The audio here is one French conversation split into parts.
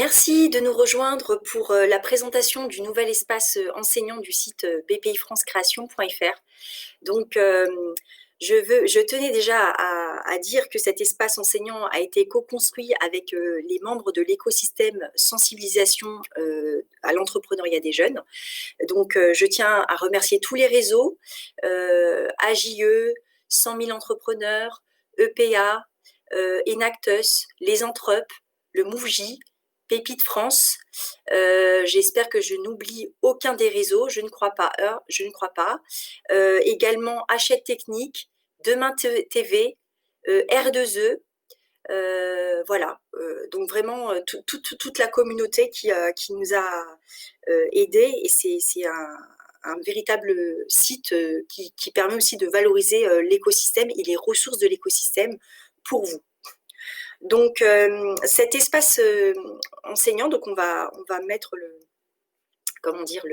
Merci de nous rejoindre pour la présentation du nouvel espace enseignant du site bpifrancecreation.fr. Donc, je tenais déjà à dire que cet espace enseignant a été co-construit avec les membres de l'écosystème sensibilisation à l'entrepreneuriat des jeunes. Donc, je tiens à remercier tous les réseaux, AJE, 100 000 entrepreneurs, EPA, Enactus, les Entrep, le MoveJ, Pépite France. J'espère que je n'oublie aucun des réseaux, je ne crois pas. Je ne crois pas. Également Hachette Technique, Demain TV, R2E. Voilà, donc vraiment toute la communauté qui nous a aidés, et c'est un véritable site qui permet aussi de valoriser l'écosystème et les ressources de l'écosystème pour vous. Donc, cet espace enseignant, donc on va mettre comment dire,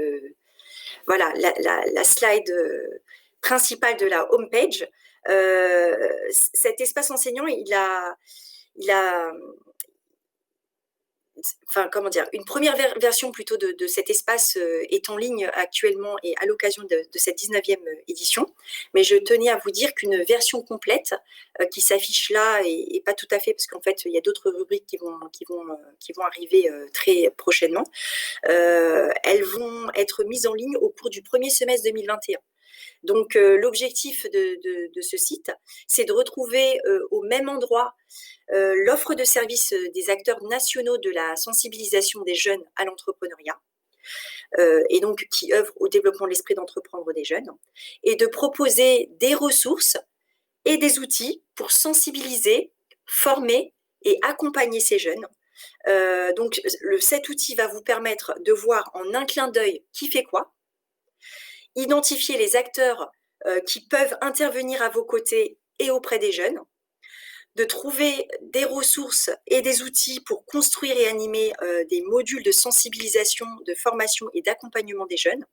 voilà, la slide principale de la homepage. Cet espace enseignant, il a enfin, comment dire, une première version plutôt de cet espace est en ligne actuellement et à l'occasion de cette 19e édition. Mais je tenais à vous dire qu'une version complète qui s'affiche là, et pas tout à fait, parce qu'en fait, il y a d'autres rubriques qui vont arriver très prochainement, elles vont être mises en ligne au cours du premier semestre 2021. Donc, l'objectif de ce site, c'est de retrouver au même endroit l'offre de services des acteurs nationaux de la sensibilisation des jeunes à l'entrepreneuriat, et donc qui œuvrent au développement de l'esprit d'entreprendre des jeunes, et de proposer des ressources et des outils pour sensibiliser, former et accompagner ces jeunes. Donc, cet outil va vous permettre de voir en un clin d'œil qui fait quoi, identifier les acteurs qui peuvent intervenir à vos côtés et auprès des jeunes, de trouver des ressources et des outils pour construire et animer des modules de sensibilisation, de formation et d'accompagnement des jeunes,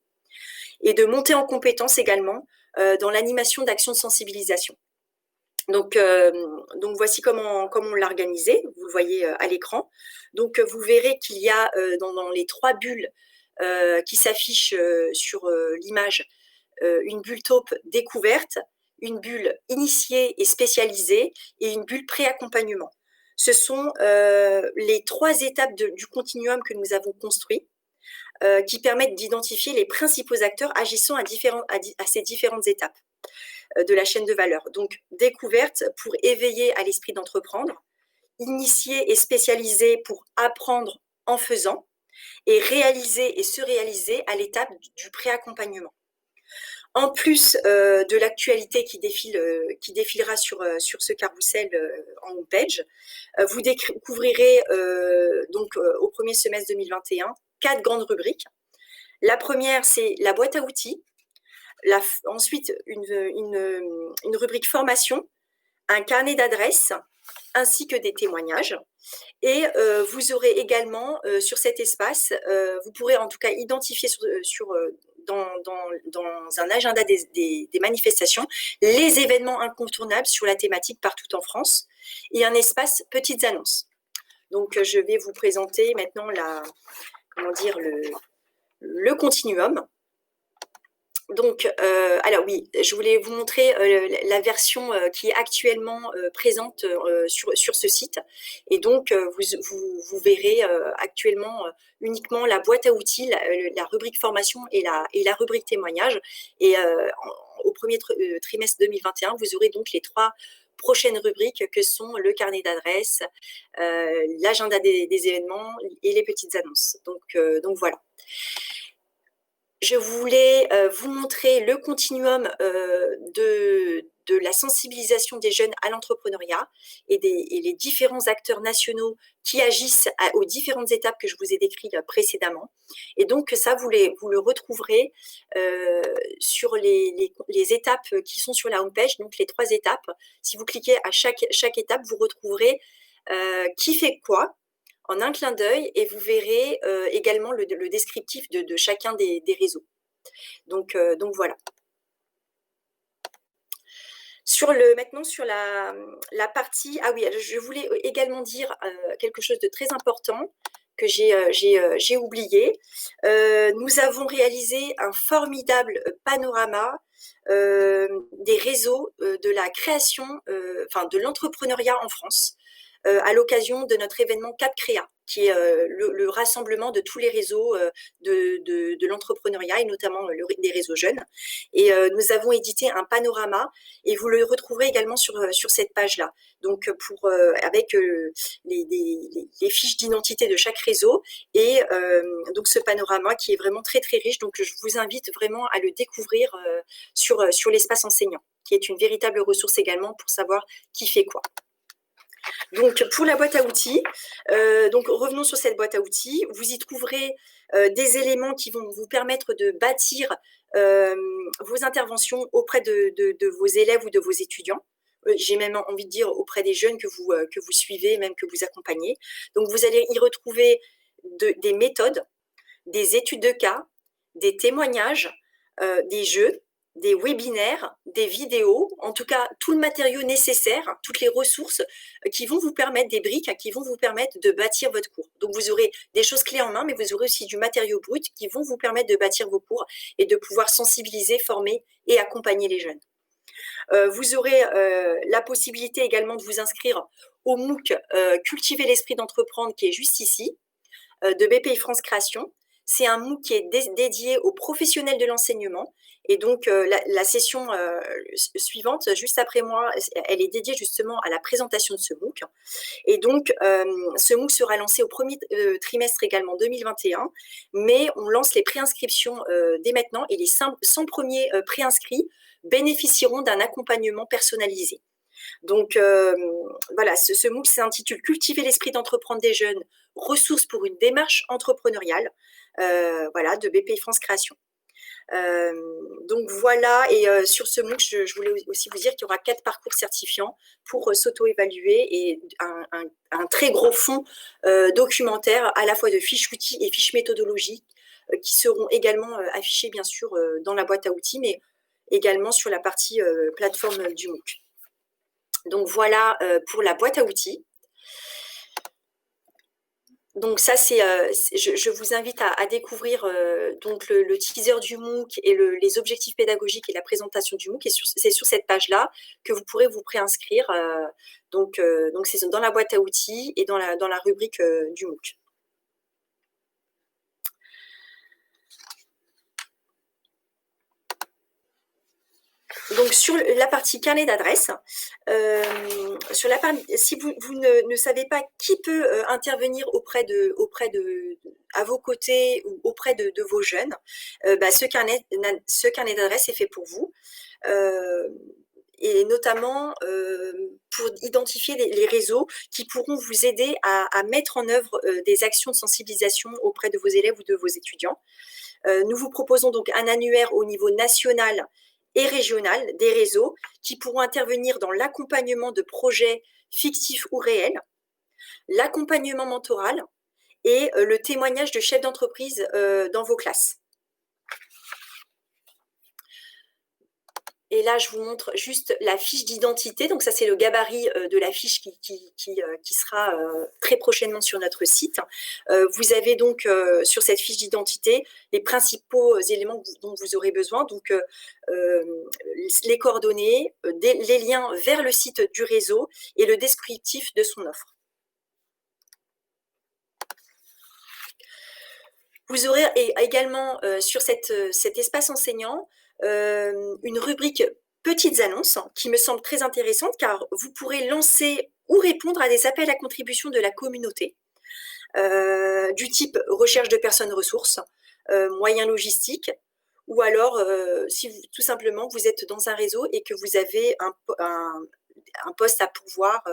et de monter en compétences également dans l'animation d'actions de sensibilisation. Donc voici comment on l'a organisé, vous le voyez à l'écran. Donc, vous verrez qu'il y a dans les trois bulles qui s'affichent sur l'image, une bulle taupe découverte, une bulle initiée et spécialisée, et une bulle pré-accompagnement. Ce sont les trois étapes du continuum que nous avons construit, qui permettent d'identifier les principaux acteurs agissant à ces différentes étapes de la chaîne de valeur. Donc, découverte pour éveiller à l'esprit d'entreprendre, initiée et spécialisée pour apprendre en faisant, et réaliser et se réaliser à l'étape du pré-accompagnement. En plus de l'actualité qui défilera sur ce carrousel en homepage, vous découvrirez donc au premier semestre 2021 4 grandes rubriques. La première, c'est la boîte à outils. Ensuite, une rubrique formation, un carnet d'adresses, ainsi que des témoignages. Et vous aurez également sur cet espace, vous pourrez en tout cas identifier dans un agenda des manifestations les événements incontournables sur la thématique partout en France, et un espace petites annonces. Donc, je vais vous présenter maintenant le continuum. Donc, alors oui, je voulais vous montrer la version qui est actuellement présente sur ce site. Et donc, vous verrez actuellement uniquement la boîte à outils, la rubrique formation et la rubrique témoignage. Et au premier trimestre 2021, vous aurez donc les 3 prochaines rubriques que sont le carnet d'adresses, l'agenda des événements et les petites annonces. Donc voilà. Je voulais vous montrer le continuum de la sensibilisation des jeunes à l'entrepreneuriat et les différents acteurs nationaux qui agissent aux différentes étapes que je vous ai décrites précédemment. Et donc ça, vous le retrouverez sur les étapes qui sont sur la homepage, donc les 3 étapes. Si vous cliquez à chaque étape, vous retrouverez qui fait quoi, en un clin d'œil, et vous verrez également le descriptif de chacun des réseaux. Donc voilà. Maintenant sur la partie, ah oui, je voulais également dire quelque chose de très important, que j'ai oublié. Nous avons réalisé un formidable panorama des réseaux de la création, de l'entrepreneuriat en France, à l'occasion de notre événement Cap Créa, qui est le rassemblement de tous les réseaux de l'entrepreneuriat et notamment des réseaux jeunes. Et nous avons édité un panorama et vous le retrouverez également sur cette page-là. Donc, avec les fiches d'identité de chaque réseau et donc ce panorama qui est vraiment très très riche. Donc, je vous invite vraiment à le découvrir sur l'espace enseignant, qui est une véritable ressource également pour savoir qui fait quoi. Donc, pour la boîte à outils, donc revenons sur cette boîte à outils. Vous y trouverez des éléments qui vont vous permettre de bâtir vos interventions auprès de vos élèves ou de vos étudiants. J'ai même envie de dire auprès des jeunes que vous suivez, même que vous accompagnez. Donc, vous allez y retrouver des méthodes, des études de cas, des témoignages, des jeux, des webinaires, des vidéos, en tout cas tout le matériau nécessaire, toutes les ressources qui vont vous permettre, des briques qui vont vous permettre de bâtir votre cours. Donc vous aurez des choses clés en main, mais vous aurez aussi du matériau brut qui vont vous permettre de bâtir vos cours et de pouvoir sensibiliser, former et accompagner les jeunes. Vous aurez la possibilité également de vous inscrire au MOOC Cultiver l'esprit d'entreprendre qui est juste ici, de BPI France Création. C'est un MOOC qui est dédié aux professionnels de l'enseignement. Et donc, la session suivante, juste après moi, elle est dédiée justement à la présentation de ce MOOC. Et donc, ce MOOC sera lancé au premier trimestre également 2021, mais on lance les préinscriptions dès maintenant et les 100 premiers préinscrits bénéficieront d'un accompagnement personnalisé. Donc, voilà, ce MOOC s'intitule « Cultiver l'esprit d'entreprendre des jeunes, ressources pour une démarche entrepreneuriale », voilà, de BPI France Création. Donc voilà, et sur ce MOOC, je voulais aussi vous dire qu'il y aura 4 parcours certifiants pour s'auto-évaluer et un très gros fond documentaire à la fois de fiches outils et fiches méthodologiques qui seront également affichés bien sûr dans la boîte à outils, mais également sur la partie plateforme du MOOC. Donc voilà pour la boîte à outils. Donc ça, je vous invite à découvrir donc le teaser du MOOC et les objectifs pédagogiques et la présentation du MOOC. Et c'est sur cette page-là que vous pourrez vous préinscrire. Donc c'est dans la boîte à outils et dans la rubrique du MOOC. Donc, sur la partie carnet d'adresse, si vous ne savez pas qui peut intervenir à vos côtés ou auprès de vos jeunes, ce carnet d'adresse est fait pour vous. Et notamment pour identifier les réseaux qui pourront vous aider à mettre en œuvre des actions de sensibilisation auprès de vos élèves ou de vos étudiants. Nous vous proposons donc un annuaire au niveau national et régional des réseaux qui pourront intervenir dans l'accompagnement de projets fictifs ou réels, l'accompagnement mentoral et le témoignage de chefs d'entreprise dans vos classes. Et là, je vous montre juste la fiche d'identité. Donc ça, c'est le gabarit de la fiche qui sera très prochainement sur notre site. Vous avez donc sur cette fiche d'identité les principaux éléments dont vous aurez besoin. Donc les coordonnées, les liens vers le site du réseau et le descriptif de son offre. Vous aurez également sur cet espace enseignant une rubrique petites annonces qui me semble très intéressante car vous pourrez lancer ou répondre à des appels à contribution de la communauté du type recherche de personnes ressources, moyens logistiques, ou alors si tout simplement vous êtes dans un réseau et que vous avez un poste à pourvoir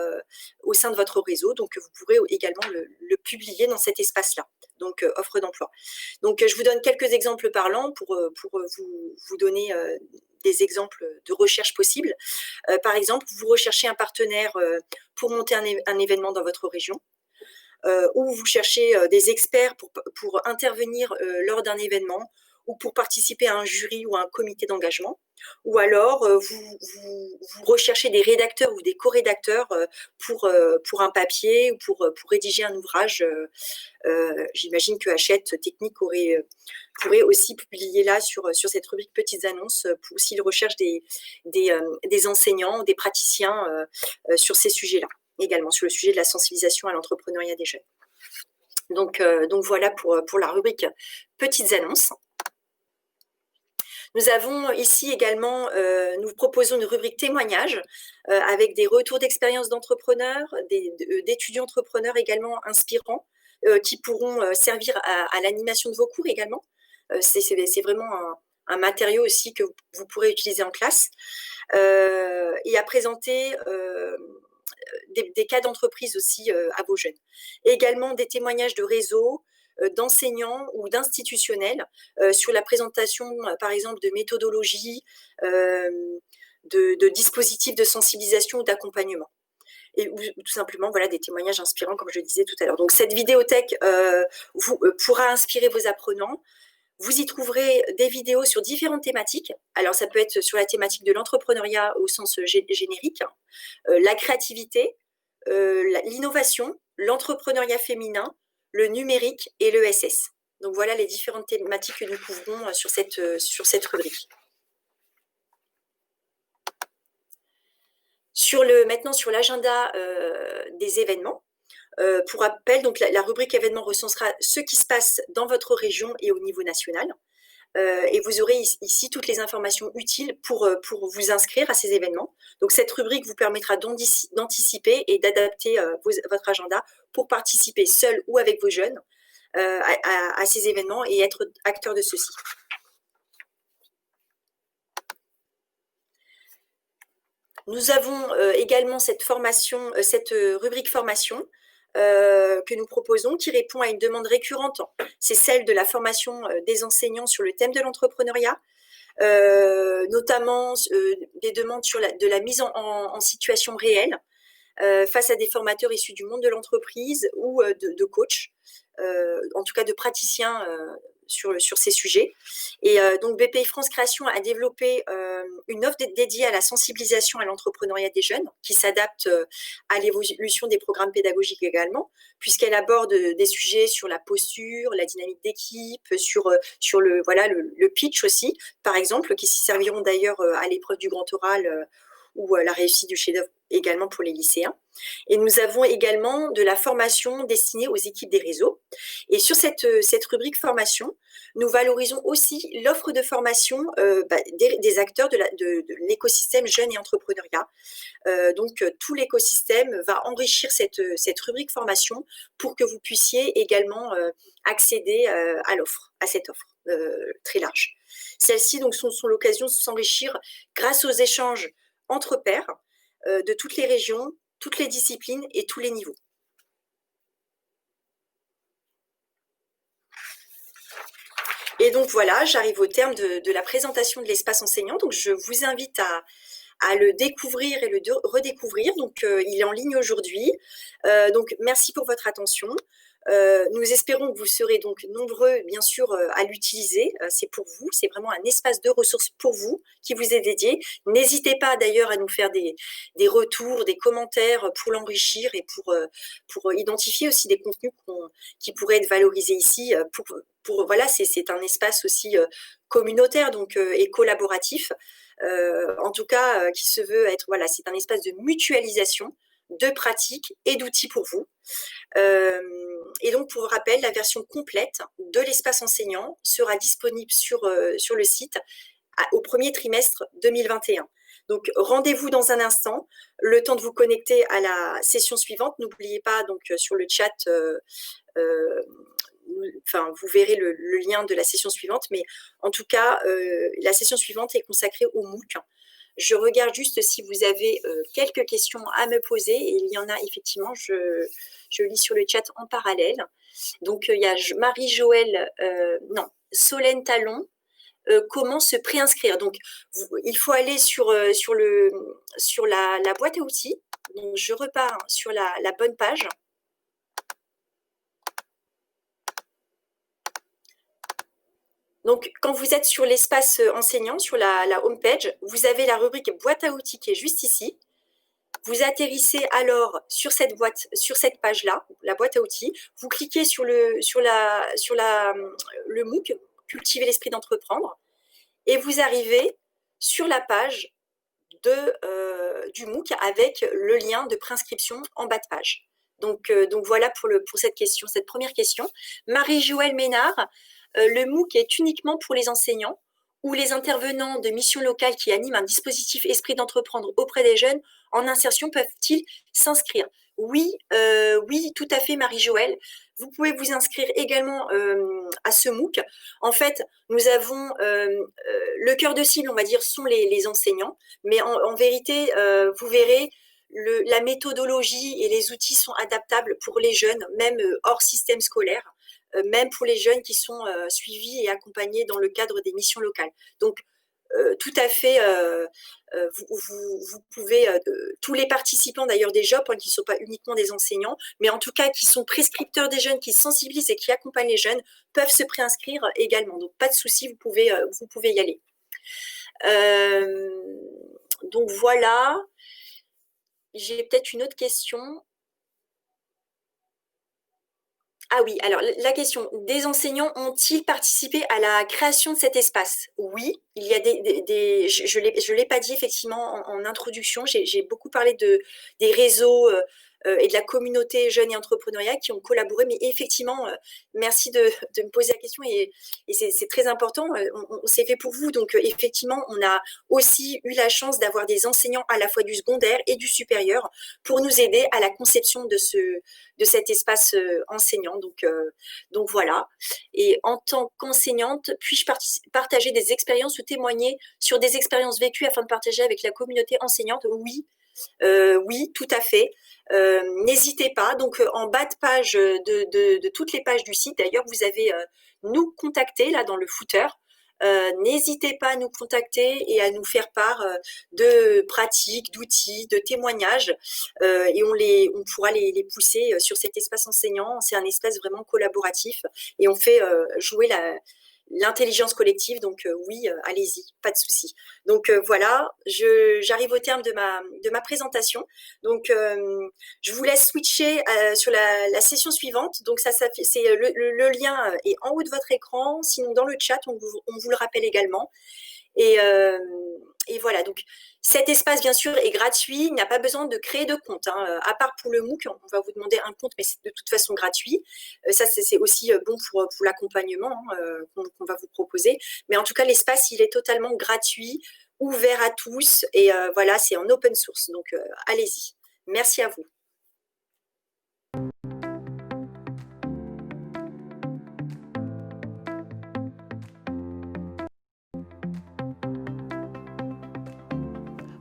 au sein de votre réseau, donc vous pourrez également le publier dans cet espace-là, donc offre d'emploi. Donc je vous donne quelques exemples parlants pour vous donner des exemples de recherche possibles. Par exemple, vous recherchez un partenaire pour monter un événement dans votre région. ou vous cherchez des experts pour intervenir lors d'un événement, ou pour participer à un jury ou à un comité d'engagement, ou alors vous recherchez des rédacteurs ou des co-rédacteurs pour un papier ou pour rédiger un ouvrage. J'imagine que Hachette Technique pourrait aussi publier là sur cette rubrique petites annonces s'il recherche des enseignants, des praticiens sur ces sujets-là, également sur le sujet de la sensibilisation à l'entrepreneuriat des jeunes. Donc voilà pour la rubrique petites annonces. Nous avons ici également, nous proposons une rubrique témoignages avec des retours d'expérience d'entrepreneurs, d'étudiants entrepreneurs également inspirants qui pourront servir à l'animation de vos cours également. C'est vraiment un matériau aussi que vous pourrez utiliser en classe et à présenter des cas d'entreprise aussi à vos jeunes. Et également des témoignages de réseaux, d'enseignants ou d'institutionnels sur la présentation, par exemple, de méthodologies, de dispositifs de sensibilisation ou d'accompagnement. Ou tout simplement voilà, des témoignages inspirants, comme je disais tout à l'heure. Donc cette vidéothèque pourra inspirer vos apprenants. Vous y trouverez des vidéos sur différentes thématiques. Alors ça peut être sur la thématique de l'entrepreneuriat au sens générique, la créativité, l'innovation, l'entrepreneuriat féminin, le numérique et l'ESS. Donc voilà les différentes thématiques que nous couvrons sur cette rubrique. Maintenant sur l'agenda des événements. Pour rappel, donc la rubrique événements recensera ce qui se passe dans votre région et au niveau national. Et vous aurez ici toutes les informations utiles pour vous inscrire à ces événements. Donc cette rubrique vous permettra d'anticiper et d'adapter votre agenda pour participer seul ou avec vos jeunes à ces événements et être acteur de ceux-ci. Nous avons également cette rubrique formation que nous proposons, qui répond à une demande récurrente. C'est celle de la formation des enseignants sur le thème de l'entrepreneuriat, notamment des demandes de la mise en situation réelle face à des formateurs issus du monde de l'entreprise ou de coachs, en tout cas de praticiens sur ces sujets. Et donc BPI France Création a développé une offre dédiée à la sensibilisation à l'entrepreneuriat des jeunes qui s'adapte à l'évolution des programmes pédagogiques également, puisqu'elle aborde des sujets sur la posture, la dynamique d'équipe, sur le pitch aussi, par exemple, qui s'y serviront d'ailleurs à l'épreuve du grand oral ou la réussite du chef-d'œuvre également pour les lycéens. Et nous avons également de la formation destinée aux équipes des réseaux. Et sur cette rubrique formation, nous valorisons aussi l'offre de formation des acteurs de l'écosystème jeunes et entrepreneuriat. Donc, tout l'écosystème va enrichir cette rubrique formation pour que vous puissiez également accéder à cette offre très large. Celles-ci donc sont l'occasion de s'enrichir grâce aux échanges entre pairs de toutes les régions, toutes les disciplines et tous les niveaux. Et donc voilà, j'arrive au terme de la présentation de l'espace enseignant. Donc je vous invite à le découvrir et le redécouvrir. Donc il est en ligne aujourd'hui. Donc merci pour votre attention. Nous espérons que vous serez donc nombreux, bien sûr, à l'utiliser. C'est pour vous, c'est vraiment un espace de ressources pour vous qui vous est dédié. N'hésitez pas d'ailleurs à nous faire des retours, des commentaires pour l'enrichir et pour identifier aussi des contenus qui pourraient être valorisés ici. Voilà, c'est un espace aussi communautaire donc et collaboratif. En tout cas, qui se veut être, voilà, c'est un espace de mutualisation de pratiques et d'outils pour vous. Et donc, pour rappel, la version complète de l'espace enseignant sera disponible sur le site au premier trimestre 2021. Donc, rendez-vous dans un instant, le temps de vous connecter à la session suivante. N'oubliez pas, donc, sur le chat, vous verrez le lien de la session suivante, mais en tout cas, la session suivante est consacrée au MOOC. Je regarde juste si vous avez quelques questions à me poser, et il y en a effectivement, je lis sur le chat en parallèle. Donc, il y a Marie-Joëlle, Solène Talon, comment se préinscrire. Donc, il faut aller sur la boîte à outils. Donc, je repars sur la bonne page. Donc, quand vous êtes sur l'espace enseignant, sur la home page, vous avez la rubrique boîte à outils qui est juste ici. Vous atterrissez alors sur cette page-là, la boîte à outils. Vous cliquez sur le MOOC, cultiver l'esprit d'entreprendre, et vous arrivez sur la page du MOOC avec le lien de préinscription en bas de page. Donc voilà pour cette première question. Marie-Joëlle Ménard, le MOOC est uniquement pour les enseignants ou les intervenants de missions locales qui animent un dispositif esprit d'entreprendre auprès des jeunes en insertion peuvent-ils s'inscrire? Oui, oui, tout à fait, Marie-Joëlle. Vous pouvez vous inscrire également à ce MOOC. En fait, nous avons le cœur de cible, on va dire, sont les enseignants, mais en vérité, vous verrez, la méthodologie et les outils sont adaptables pour les jeunes, même hors système scolaire, même pour les jeunes qui sont suivis et accompagnés dans le cadre des missions locales. Donc, tout à fait, vous pouvez, tous les participants d'ailleurs des JOP, hein, qui ne sont pas uniquement des enseignants, mais en tout cas qui sont prescripteurs des jeunes, qui sensibilisent et qui accompagnent les jeunes, peuvent se préinscrire également. Donc, pas de souci, vous pouvez y aller. Donc, voilà. J'ai peut-être une autre question. Ah oui, alors la question, des enseignants ont-ils participé à la création de cet espace? Oui, il y a je l'ai pas dit effectivement en introduction, j'ai beaucoup parlé des réseaux et de la communauté jeunes et entrepreneuriale qui ont collaboré, mais effectivement, merci de me poser la question et c'est très important, on s'est fait pour vous, donc effectivement, on a aussi eu la chance d'avoir des enseignants à la fois du secondaire et du supérieur pour nous aider à la conception de cet espace enseignant. Donc voilà. Et en tant qu'enseignante, puis-je partager des expériences ou témoigner sur des expériences vécues afin de partager avec la communauté enseignante? Oui, oui, tout à fait. N'hésitez pas. Donc en bas de page de toutes les pages du site, d'ailleurs, vous avez nous contacter là dans le footer. N'hésitez pas à nous contacter et à nous faire part de pratiques, d'outils, de témoignages et on pourra les pousser sur cet espace enseignant. C'est un espace vraiment collaboratif et on fait jouer l'intelligence collective. Donc oui, allez-y, pas de souci. Donc voilà, j'arrive au terme de ma présentation. Donc je vous laisse switcher sur la session suivante. Donc c'est le lien est en haut de votre écran. Sinon dans le chat, on vous le rappelle également. Et voilà, donc cet espace, bien sûr, est gratuit. Il n'y a pas besoin de créer de compte, hein. À part pour le MOOC, on va vous demander un compte, mais c'est de toute façon gratuit. Ça, c'est aussi bon pour l'accompagnement, hein, qu'on va vous proposer. Mais en tout cas, l'espace, il est totalement gratuit, ouvert à tous. Et voilà, c'est en open source. Donc, allez-y. Merci à vous.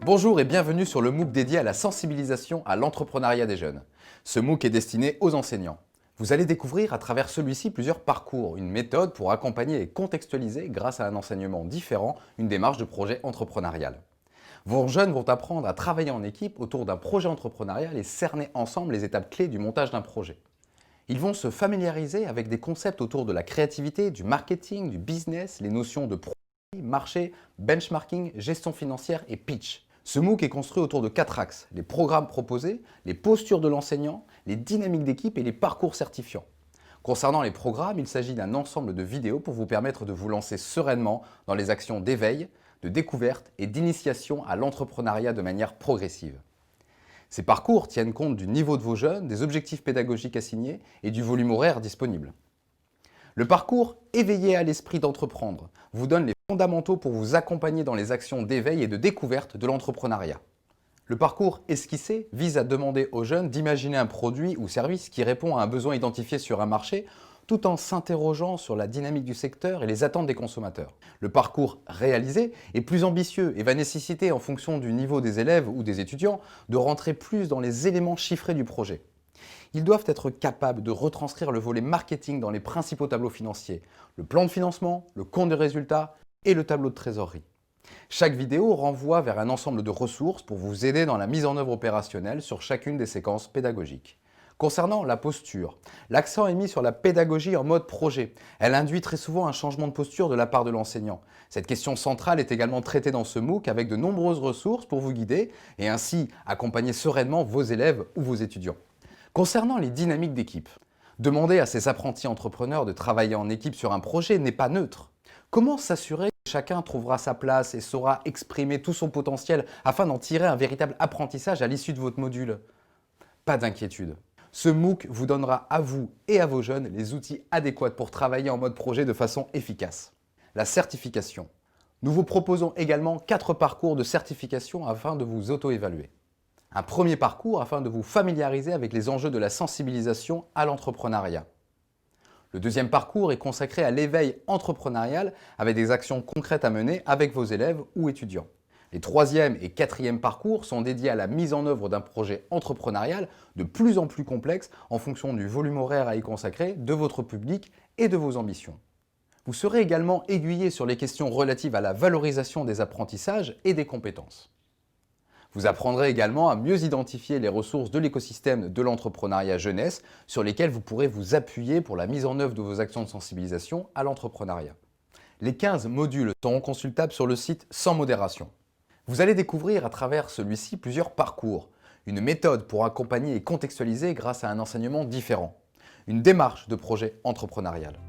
Bonjour et bienvenue sur le MOOC dédié à la sensibilisation à l'entrepreneuriat des jeunes. Ce MOOC est destiné aux enseignants. Vous allez découvrir à travers celui-ci plusieurs parcours, une méthode pour accompagner et contextualiser, grâce à un enseignement différent, une démarche de projet entrepreneurial. Vos jeunes vont apprendre à travailler en équipe autour d'un projet entrepreneurial et cerner ensemble les étapes clés du montage d'un projet. Ils vont se familiariser avec des concepts autour de la créativité, du marketing, du business, les notions de produit, marché, benchmarking, gestion financière et pitch. Ce MOOC est construit autour de 4 axes: les programmes proposés, les postures de l'enseignant, les dynamiques d'équipe et les parcours certifiants. Concernant les programmes, il s'agit d'un ensemble de vidéos pour vous permettre de vous lancer sereinement dans les actions d'éveil, de découverte et d'initiation à l'entrepreneuriat de manière progressive. Ces parcours tiennent compte du niveau de vos jeunes, des objectifs pédagogiques assignés et du volume horaire disponible. Le parcours « Éveillé à l'esprit d'entreprendre » vous donne les fondamentaux pour vous accompagner dans les actions d'éveil et de découverte de l'entrepreneuriat. Le parcours esquissé vise à demander aux jeunes d'imaginer un produit ou service qui répond à un besoin identifié sur un marché, tout en s'interrogeant sur la dynamique du secteur et les attentes des consommateurs. Le parcours réalisé est plus ambitieux et va nécessiter, en fonction du niveau des élèves ou des étudiants, de rentrer plus dans les éléments chiffrés du projet. Ils doivent être capables de retranscrire le volet marketing dans les principaux tableaux financiers, le plan de financement, le compte de résultats et le tableau de trésorerie. Chaque vidéo renvoie vers un ensemble de ressources pour vous aider dans la mise en œuvre opérationnelle sur chacune des séquences pédagogiques. Concernant la posture, l'accent est mis sur la pédagogie en mode projet. Elle induit très souvent un changement de posture de la part de l'enseignant. Cette question centrale est également traitée dans ce MOOC avec de nombreuses ressources pour vous guider et ainsi accompagner sereinement vos élèves ou vos étudiants. Concernant les dynamiques d'équipe, demander à ces apprentis entrepreneurs de travailler en équipe sur un projet n'est pas neutre. Comment s'assurer que chacun trouvera sa place et saura exprimer tout son potentiel afin d'en tirer un véritable apprentissage à l'issue de votre module? Pas d'inquiétude. Ce MOOC vous donnera à vous et à vos jeunes les outils adéquats pour travailler en mode projet de façon efficace. La certification. Nous vous proposons également 4 parcours de certification afin de vous auto-évaluer. Un premier parcours afin de vous familiariser avec les enjeux de la sensibilisation à l'entrepreneuriat. Le deuxième parcours est consacré à l'éveil entrepreneurial avec des actions concrètes à mener avec vos élèves ou étudiants. Les troisième et quatrième parcours sont dédiés à la mise en œuvre d'un projet entrepreneurial de plus en plus complexe en fonction du volume horaire à y consacrer, de votre public et de vos ambitions. Vous serez également aiguillé sur les questions relatives à la valorisation des apprentissages et des compétences. Vous apprendrez également à mieux identifier les ressources de l'écosystème de l'entrepreneuriat jeunesse sur lesquelles vous pourrez vous appuyer pour la mise en œuvre de vos actions de sensibilisation à l'entrepreneuriat. Les 15 modules seront consultables sur le site sans modération. Vous allez découvrir à travers celui-ci plusieurs parcours, une méthode pour accompagner et contextualiser grâce à un enseignement différent, une démarche de projet entrepreneurial.